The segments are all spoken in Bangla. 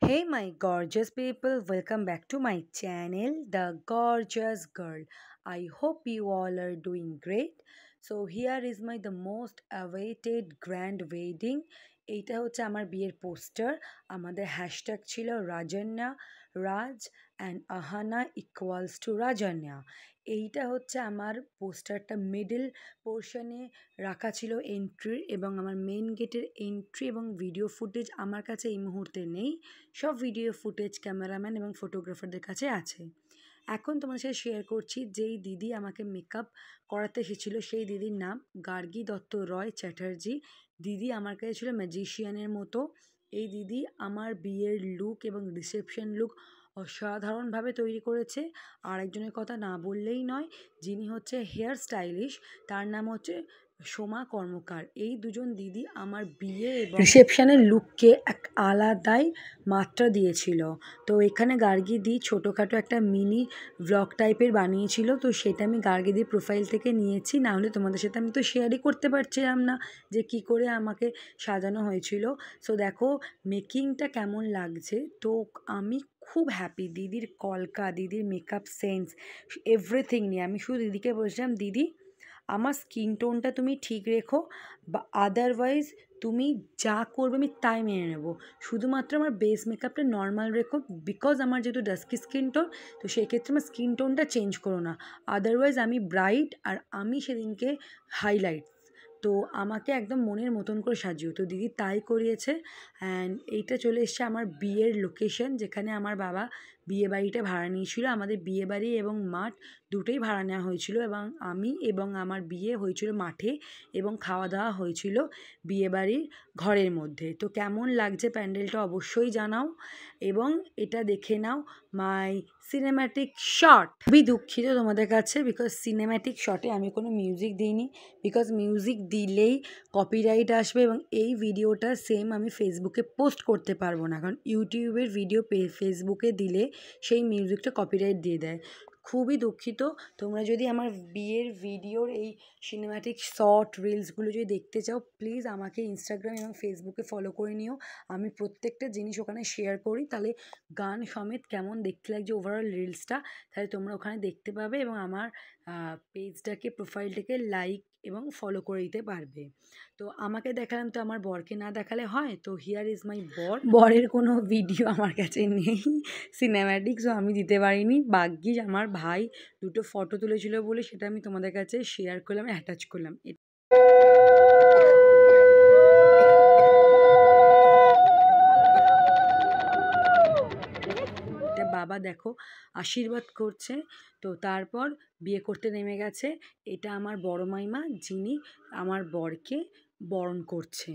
Hey, my gorgeous people, welcome back to my channel, The Gorgeous Girl. I hope you all are doing great. So, here is my the most awaited grand wedding. এইটা হচ্ছে আমার বিয়ের পোস্টার আমাদের হ্যাশট্যাগ ছিল Rajanya Raj and Ahana equals to Rajanya এইটা হচ্ছে আমার পোস্টারটা মিডল পোর্শনে রাখা ছিল এন্ট্রির এবং আমার মেন গেটের এন্ট্রি এবং ভিডিও ফুটেজ আমার কাছে এই মুহূর্তে নেই সব ভিডিও ফুটেজ ক্যামেরাম্যান এবং ফটোগ্রাফারদের কাছে আছে এখন তোমাদের সাথে শেয়ার করছি যেই দিদি আমাকে মেকআপ করাতে এসেছিলো সেই দিদির নাম গার্গী দত্ত রয় চ্যাটার্জি দিদি আমার কাছে ছিল ম্যাজিশিয়ানের মতো এই দিদি আমার বিয়ের লুক এবং রিসেপশন লুক অসাধারণভাবে তৈরি করেছে আর একজনের কথা না বললেই নয় যিনি হচ্ছে হেয়ার স্টাইলিশ তার নাম হচ্ছে সোমা কর্মকার এই দুজন দিদি আমার বিয়ে এবং রিসেপশনের লুককে এক আলাদাই মাত্রা দিয়েছিল তো এখানে গার্গী ছোটোখাটো একটা মিনি ভ্লগ টাইপের বানিয়েছিল তো সেটা আমি গার্গীদির প্রোফাইল থেকে নিয়েছি না হলে তোমাদের সাথে আমি তো শেয়ারই করতে পারছিলাম না যে কি করে আমাকে সাজানো হয়েছিল সো দেখো মেকিংটা কেমন লাগছে তো আমি খুব হ্যাপি দিদির কলকা দিদির মেকআপ সেন্স এভরিথিং নিয়ে আমি শুধু দিদিকে বলছিলাম দিদি আমার স্কিন টোনটা তুমি ঠিক রেখো বা আদারওয়াইজ তুমি যা করবে আমি তাই মেনে নেবো শুধুমাত্র আমার বেস মেকআপটা নর্মাল রেখো বিকজ আমার যেহেতু ডাস্কি স্কিন টোন তো সেক্ষেত্রে আমার স্কিন টোনটা চেঞ্জ করো না আদারওয়াইজ আমি ব্রাইট আর আমি সেদিনকে হাইলাইট তো আমাকে একদম মনের মতন করে সাজিও তো দিদি তাই করিয়েছে অ্যান্ড এইটা চলে এসছে আমার বিয়ের লোকেশন যেখানে আমার বাবা বিয়ে বাড়িটা ভাড়া নিয়েছিল আমাদের বিয়ে বাড়ি এবং মাঠ দুটোই ভাড়া নেওয়া হয়েছিল এবং আমি এবং আমার বিয়ে হয়েছিল মাঠে এবং খাওয়া দাওয়া হয়েছিল বিয়েবাড়ির ঘরের মধ্যে তো কেমন লাগছে প্যান্ডেলটা অবশ্যই জানাও এবং এটা দেখে নাও মাই সিনেম্যাটিক শট খুবই দুঃখিত তোমাদের কাছে বিকজ সিনেম্যাটিক শটে আমি কোনো মিউজিক দিইনি বিকজ মিউজিক দিলেই কপিরাইট আসবে এবং এই ভিডিওটা সেম আমি ফেসবুকে পোস্ট করতে পারবো না কারণ ইউটিউবের ভিডিও ফেসবুকে দিলে সেই মিউজিকটা কপিরাইট দিয়ে দেয় খুবই দুঃখিত তোমরা যদি আমার বিয়ের ভিডিওর এই সিনেম্যাটিক শর্ট রিলসগুলো যদি দেখতে চাও প্লিজ আমাকে ইনস্টাগ্রাম এবং ফেসবুকে ফলো করে নিও আমি প্রত্যেকটা জিনিস ওখানে শেয়ার করি তাহলে গান সমেত কেমন দেখতে লাগছে ওভারঅল রিলসটা তাহলে তোমরা ওখানে দেখতে পাবে এবং আমার পেজটাকে প্রোফাইলটাকে লাইক এবং ফলো করে দিতে পারবে তো আমাকে দেখালাম তো আমার বরকে না দেখালে হয় তো হিয়ার ইজ মাই বরের কোনো ভিডিও আমার কাছে নেই সিনেম্যাটিক্সও আমি দিতে পারিনি ভাগ্যিস আমার ভাই দুটো ফটো তুলেছিল বলে সেটা আমি তোমাদের কাছে শেয়ার করলাম অ্যাটাচ করলাম এটা বাবা দেখো আশীর্বাদ করছে তো তারপর বিয়ে করতে নেমে গেছে এটা আমার বড় মাইমা যিনি আমার বরকে বরণ করছে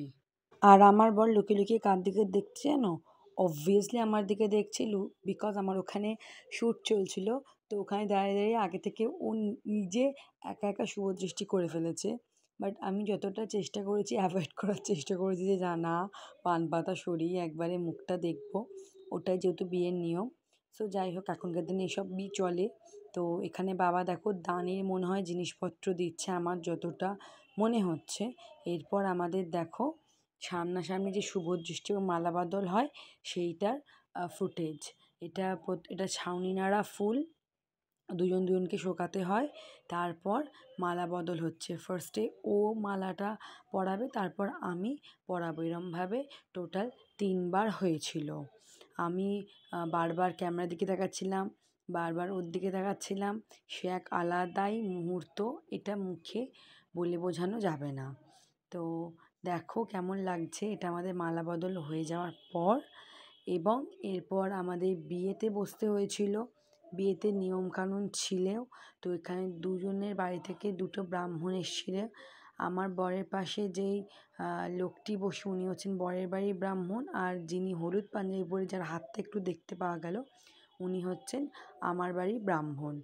আর আমার বর লুকিয়ে লুকিয়ে কার দিকে দেখছে জানো অবভিয়াসলি আমার দিকে দেখছিল বিকজ আমার ওখানে শ্যুট চলছিল তো ওখানে দাঁড়িয়ে দাঁড়িয়ে আগে থেকে ও নিজে একা একা শুভদৃষ্টি করে ফেলেছে বাট আমি যতটা চেষ্টা করেছি অ্যাভয়েড করার চেষ্টা করেছি যে না পান পাতা সরিয়ে একবারে মুখটা দেখবো ওটাই যেহেতু বিয়ের নিয়ম সো যাই হোক এখনকার দিনে এসবই চলে তো এখানে বাবা দেখো দানের মনে হয় জিনিসপত্র দিচ্ছে আমার যতটা মনে হচ্ছে এরপর আমাদের দেখো সামনাসামনি যে শুভদৃষ্টি ও মালা বদল হয় সেইটার ফুটেজ এটা ছাউনি নাড়া ফুল দুজন দুজনকে শোকাতে হয় তারপর মালা বদল হচ্ছে ফার্স্টে ও মালাটা পরাবে তারপর আমি পরাবো এরমভাবে টোটাল 3বার হয়েছিল আমি বারবার ক্যামেরার দিকে তাকাচ্ছিলাম বারবার ওর দিকে তাকাচ্ছিলাম সে এক আলাদাই মুহূর্ত এটা মুখে বলে বোঝানো যাবে না তো দেখো কেমন লাগছে এটা আমাদের মালা বদল হয়ে যাওয়ার পর এবং এরপর আমাদের বিয়েতে বসতে হয়েছিল বিয়েতে নিয়মকানুন ছিলেও তো এখানে দুজনের বাড়ি থেকে দুটো ব্রাহ্মণ এসেছিল আমার বরের পাশে যেই লোকটি বসে উনি হচ্ছেন বরের বাড়ির ব্রাহ্মণ আর যিনি হলুদ পাঞ্জাবি পরে যার হাতটা একটু দেখতে পাওয়া গেল উনি হচ্ছেন আমার বাড়ির ব্রাহ্মণ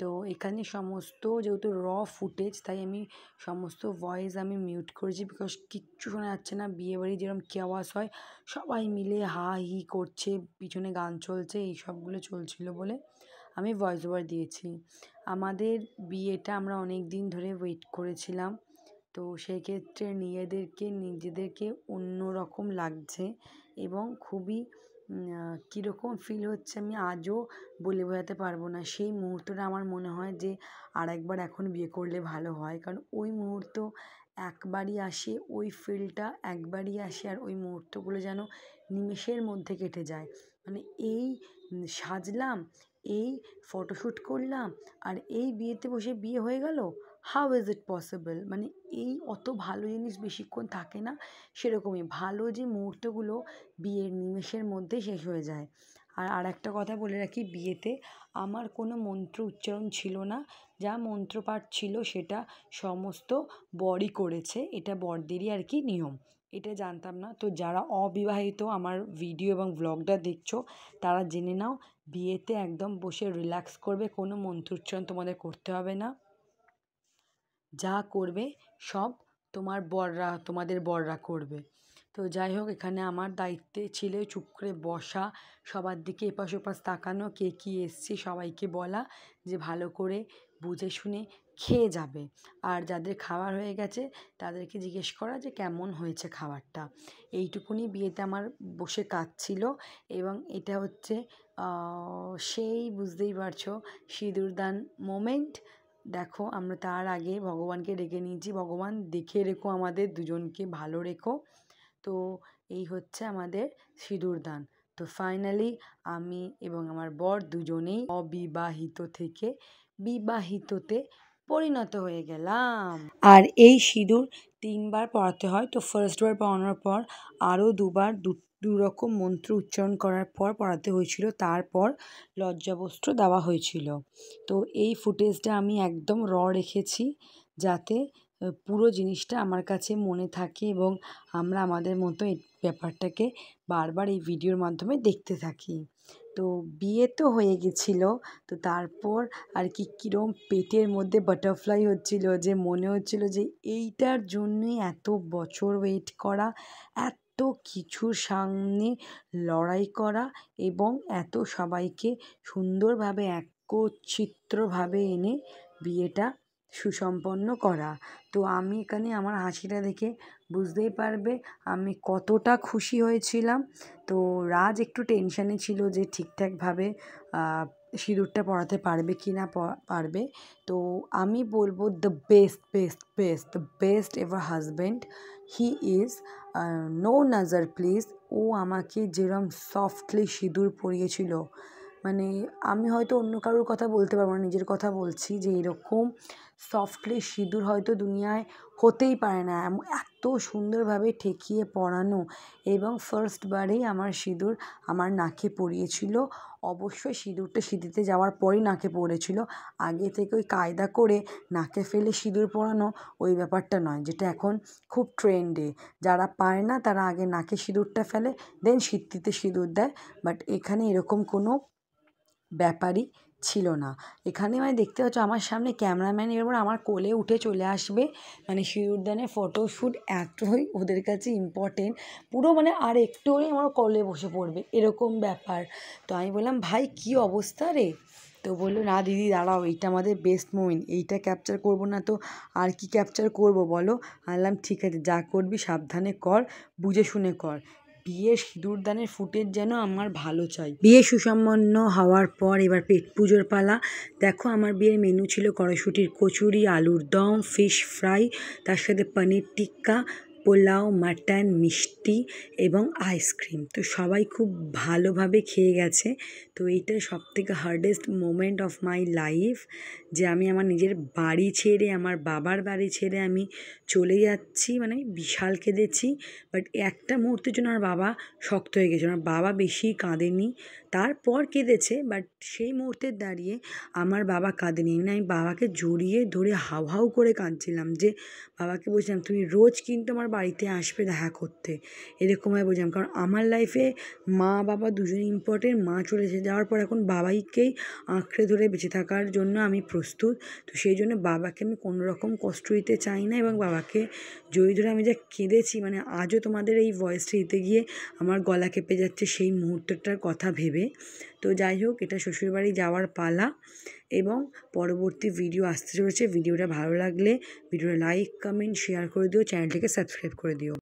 তো এখানে সমস্ত যেহেতু ফুটেজ তাই আমি সমস্ত ভয়েস আমি মিউট করেছি বিকজ কিচ্ছু শোনা যাচ্ছে না বিয়েবাড়ি যেরকম কি আওয়াজ হয় সবাই মিলে হা হি করছে পিছনে গান চলছে এই সবগুলো চলছিল বলে আমি ভয়েস ওভার দিয়েছি আমাদের বিয়েটা আমরা অনেক দিন ধরে ওয়েট করেছিলাম তো সেক্ষেত্রে নিজেদেরকে অন্য রকম লাগছে এবং খুবই কীরকম ফিল হচ্ছে আমি আজও বলে বোঝাতে পারবো না। সেই মুহূর্তটা আমার মনে হয় যে আরেকবার এখন বিয়ে করলে ভালো হয়, কারণ ওই মুহূর্ত একবারই আসে, ওই ফিলটা একবারই আসে, আর ওই মুহূর্তগুলো যেন নিমেষের মধ্যে কেটে যায়। মানে এই সাজলাম, এই ফটোশ্যুট করলাম, আর এই বিয়েতে বসে বিয়ে হয়ে গেল। How is it possible? মানে এই অত ভালো জিনিস বেশিক্ষণ থাকে না। সেরকমই ভালো যে মুহূর্তগুলো বিয়ের নিমেষের মধ্যে শেষ হয়ে যায়। আর একটা কথা বলে রাখি, বিয়েতে আমার কোনো মন্ত্র উচ্চারণ ছিল না। যা মন্ত্রপাঠ ছিল সেটা সমস্ত বরই করেছে, এটা বরদেরই আর কি নিয়ম। এটা জানতাম না। তো যারা অবিবাহিত আমার ভিডিও এবং ব্লগটা দেখছো, তারা জেনে নাও, বিয়েতে একদম বসে রিল্যাক্স করবে, কোনো মন্ত্রোচ্চারণ তোমাদের করতে হবে না। যা করবে সব তোমাদের বররা করবে। তো যাই হোক, এখানে আমার দায়িত্বে ছিল চুপ করে বসা, সবার দিকে এপাশ ওপাশ তাকানো, কে কী এসছে সবাইকে বলা যে ভালো করে বুঝে শুনে খেয়ে যাবে। আর যাদের খাবার হয়ে গেছে তাদেরকে জিজ্ঞেস করা যে কেমন হয়েছে খাবারটা। এইটুকুনি বিয়েতে আমার বসে কাজ ছিল। এবং এটা হচ্ছে সেই বুঝতেই পারছো সিঁদুরদান মোমেন্ট। দেখো, আমরা তার আগে ভগবানকে ডেকে নিয়েছি, ভগবান দেখে রেখো আমাদের দুজনকে, ভালো রেখো। তো এই হচ্ছে আমাদের সিঁদুরদান। তো ফাইনালি আমি এবং আমার বর দুজনেই অবিবাহিত থেকে বিবাহিততে পরিণত হয়ে গেলাম। আর এই সিঁদুর 3বার পরাতে হয়। তো ফার্স্টবার পরানোর পর আরও দুবার দুরকম মন্ত্র উচ্চারণ করার পর পরাতে হয়েছিল, তারপর লজ্জাবস্ত্র দেওয়া হয়েছিল। তো এই ফুটেজটা আমি একদম রেখেছি, যাতে পুরো জিনিসটা আমার কাছে মনে থাকে এবং আমরা আমাদের মতো এই ব্যাপারটাকে বারবার এই ভিডিওর মাধ্যমে দেখতে থাকি। তো বিয়ে তো হয়ে গেছিলো। তো তারপর আর কি কীরকম পেটের মধ্যে বাটারফ্লাই হচ্ছিল, যে মনে হচ্ছিল যে এইটার জন্যই এত বছর ওয়েট করা, এত কিছুর সামনে লড়াই করা এবং এত সবাইকে সুন্দরভাবে একচিত্রভাবে এনে বিয়েটা সুসম্পন্ন করা। তো আমি এখানে আমার হাসিটা দেখে বুঝতেই পারবে আমি কতটা খুশি হয়েছিলাম। তো রাজ একটু টেনশানে ছিল যে ঠিকঠাকভাবে সিঁদুরটা পরাতে পারবে কি না পারবে। তো আমি বলবো the best best best the best ever husband he is. No nazar please. ও আমাকে যেরম সফটলি সিঁদুর পরিয়েছিল, মানে আমি হয়তো অন্য কারোর কথা বলতে পারবো না, নিজের কথা বলছি যে এরকম সফটলি সিঁদুর হয়তো দুনিয়ায় হতেই পারে না। এত সুন্দরভাবে ঠেকিয়ে পরানো, এবং ফার্স্টবারেই আমার সিঁদুর আমার নাকে পরিয়েছিল। অবশ্যই সিঁদুরটা সিঁথিতে যাওয়ার পরই নাকে পড়েছিল। আগে থেকে ওই কায়দা করে নাকে ফেলে সিঁদুর পরানো ওই ব্যাপারটা নয়, যেটা এখন খুব ট্রেন্ডে। যারা পারে না তারা আগে নাকে সিঁদুরটা ফেলে, দেন সিঁথিতে সিঁদুর দেয়। বাট এখানে এরকম কোনো ব্যাপারই ছিল না। এখানে মানে দেখতে পাচ্ছ আমার সামনে ক্যামেরাম্যান এবার আমার কোলে উঠে চলে আসবে। মানে সিঁদুরদানের ফটোশ্যুট এতই ওদের কাছে ইম্পর্টেন্ট, পুরো মানে আর একটু হলেই আমার কোলে বসে পড়বে, এরকম ব্যাপার। তো আমি বললাম, ভাই কী অবস্থা রে? তো বললো, না দিদি দাঁড়াও, এইটা আমাদের বেস্ট মোমেন্ট, এইটা ক্যাপচার করবো না তো আর কি ক্যাপচার করবো বলো? বললাম ঠিক আছে, যা করবি সাবধানে কর, বুঝে শুনে কর। বিয়ের সিঁদুরদানের ফুটেজ যেন আমার ভালো চাই। বিয়ে সুসম্পন্ন হওয়ার পর এবার পেট পুজোর পালা। দেখো, আমার বিয়ের মেনু ছিল কড়াইশুঁটির কচুরি, আলুর দম, ফিশ ফ্রাই, তার সাথে পনির টিক্কা, পোলাও, মাটন, মিষ্টি এবং আইসক্রিম। তো সবাই খুব ভালোভাবে খেয়ে গেছে। তো এইটা সবথেকে hardest moment of my life, যে আমি আমার নিজের বাড়ি ছেড়ে, আমার বাবার বাড়ি ছেড়ে আমি চলে যাচ্ছি। মানে আমি বিশাল কেঁদেছি। বাট একটা মুহূর্তের জন্য আমার বাবা শক্ত হয়ে গেছে। আমার বাবা বেশি কাঁদেনি, তারপর কেঁদেছে, বাট সেই মুহূর্তে দাঁড়িয়ে আমার বাবা কাঁদেনি। মানে আমি বাবাকে জড়িয়ে ধরে হাউ হাউ করে কাঁদছিলাম, যে বাবাকে বলছিলাম তুমি রোজ কিন্তু আমার বাড়িতে আসবে দেখা করতে, এরকমভাবে বলছিলাম। কারণ আমার লাইফে মা বাবা দুজনে ইম্পর্টেন্ট। মা চলে যাওয়ার পর এখন বাবাইকেই আঁকড়ে ধরে বেঁচে থাকার জন্য আমি প্রস্তুত। তো সেই জন্য বাবাকে আমি কোনো রকম কষ্ট দিতে চাই না, এবং বাবাকে জড়িয়ে ধরে আমি যা কেঁদেছি, মানে আজও তোমাদের এই ভয়েসটা দিতে গিয়ে আমার গলা কেঁপে যাচ্ছে সেই মুহূর্তটার কথা ভেবে। তো যাই হোক, এটা শ্বশুরবাড়ি যাওয়ার পালা, এবং পরবর্তী ভিডিও আসতে চলেছে। ভিডিওটা ভালো লাগলে ভিডিওটা লাইক, কমেন্ট, শেয়ার করে দিও, চ্যানেলটিকে সাবস্ক্রাইব করে দিও।